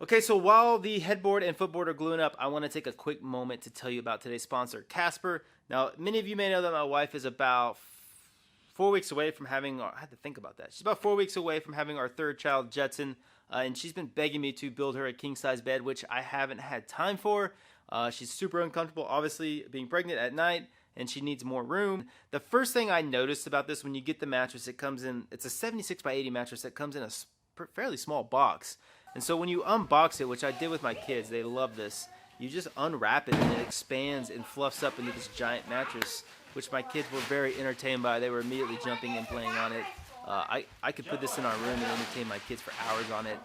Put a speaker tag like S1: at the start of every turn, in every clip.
S1: Okay, so while the headboard and footboard are gluing up, I want to take a quick moment to tell you about today's sponsor, Casper. Now, many of you may know that my wife is about 4 weeks away from having, I had to think about that. She's about 4 weeks away from having our third child, Jetson, and she's been begging me to build her a king-size bed, which I haven't had time for. She's super uncomfortable, obviously, being pregnant at night, and she needs more room. The first thing I noticed about this, when you get the mattress, it's a 76 by 80 mattress that comes in a fairly small box. And so when you unbox it, which I did with my kids, they love this, you just unwrap it and it expands and fluffs up into this giant mattress, which my kids were very entertained by. They were immediately jumping and playing on it. I could put this in our room and entertain my kids for hours on it.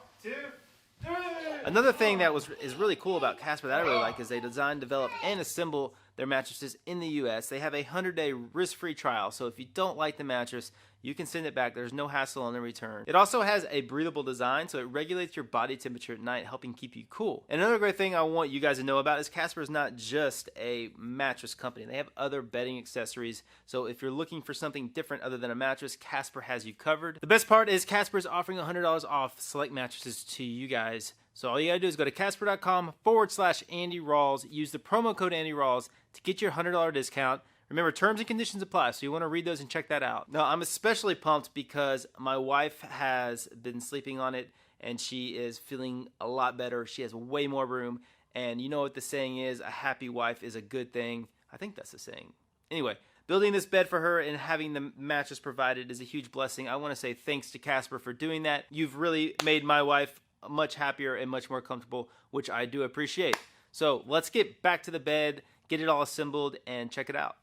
S1: Another thing that is really cool about Casper that I really like is they design, develop, and assemble their mattresses in the U.S. They have a 100-day risk-free trial, so if you don't like the mattress, you can send it back. There's no hassle on the return. It also has a breathable design, so it regulates your body temperature at night, helping keep you cool. And another great thing I want you guys to know about is Casper is not just a mattress company. They have other bedding accessories, so if you're looking for something different other than a mattress, Casper has you covered. The best part is Casper is offering $100 off select mattresses to you guys. So all you gotta do is go to casper.com/Andy Rawls, use the promo code Andy Rawls to get your $100 discount. Remember, terms and conditions apply, so you want to read those and check that out. Now, I'm especially pumped because my wife has been sleeping on it, and she is feeling a lot better. She has way more room, and you know what the saying is, a happy wife is a good thing. I think that's the saying. Anyway, building this bed for her and having the mattress provided is a huge blessing. I want to say thanks to Casper for doing that. You've really made my wife much happier and much more comfortable, which I do appreciate. So let's get back to the bed, get it all assembled, and check it out.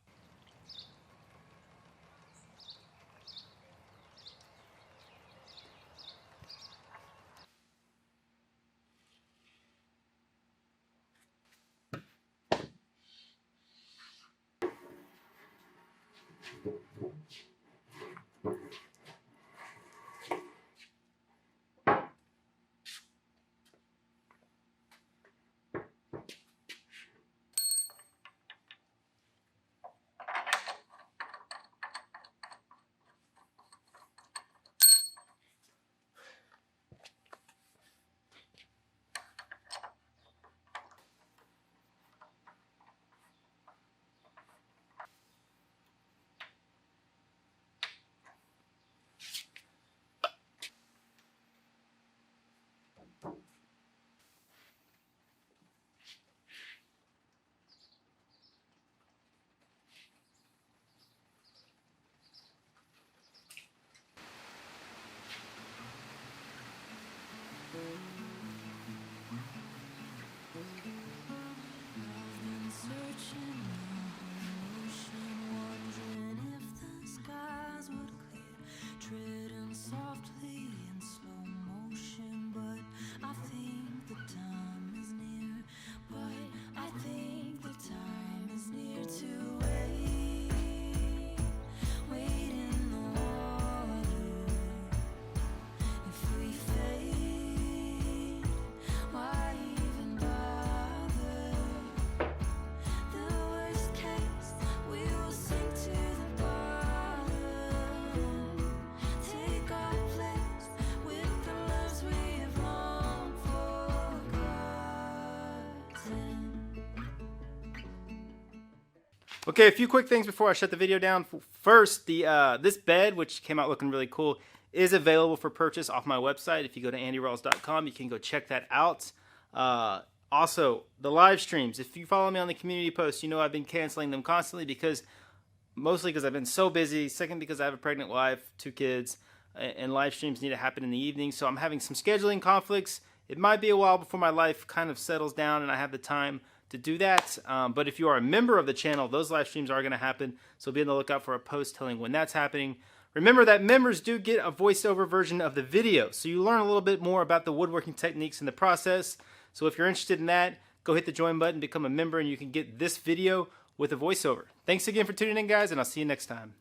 S1: Okay, a few quick things before I shut the video down. First, this bed, which came out looking really cool, is available for purchase off my website. If you go to andyrawls.com, you can go check that out. Also, the live streams. If you follow me on the community posts, you know I've been canceling them constantly mostly because I've been so busy. Second, because I have a pregnant wife, 2 kids, and live streams need to happen in the evening. So I'm having some scheduling conflicts. It might be a while before my life kind of settles down and I have the time to do that. But if you are a member of the channel, those live streams are going to happen. So be on the lookout for a post telling when that's happening. Remember that members do get a voiceover version of the video. So you learn a little bit more about the woodworking techniques in the process. So if you're interested in that, go hit the join button, become a member, and you can get this video with a voiceover. Thanks again for tuning in, guys, and I'll see you next time.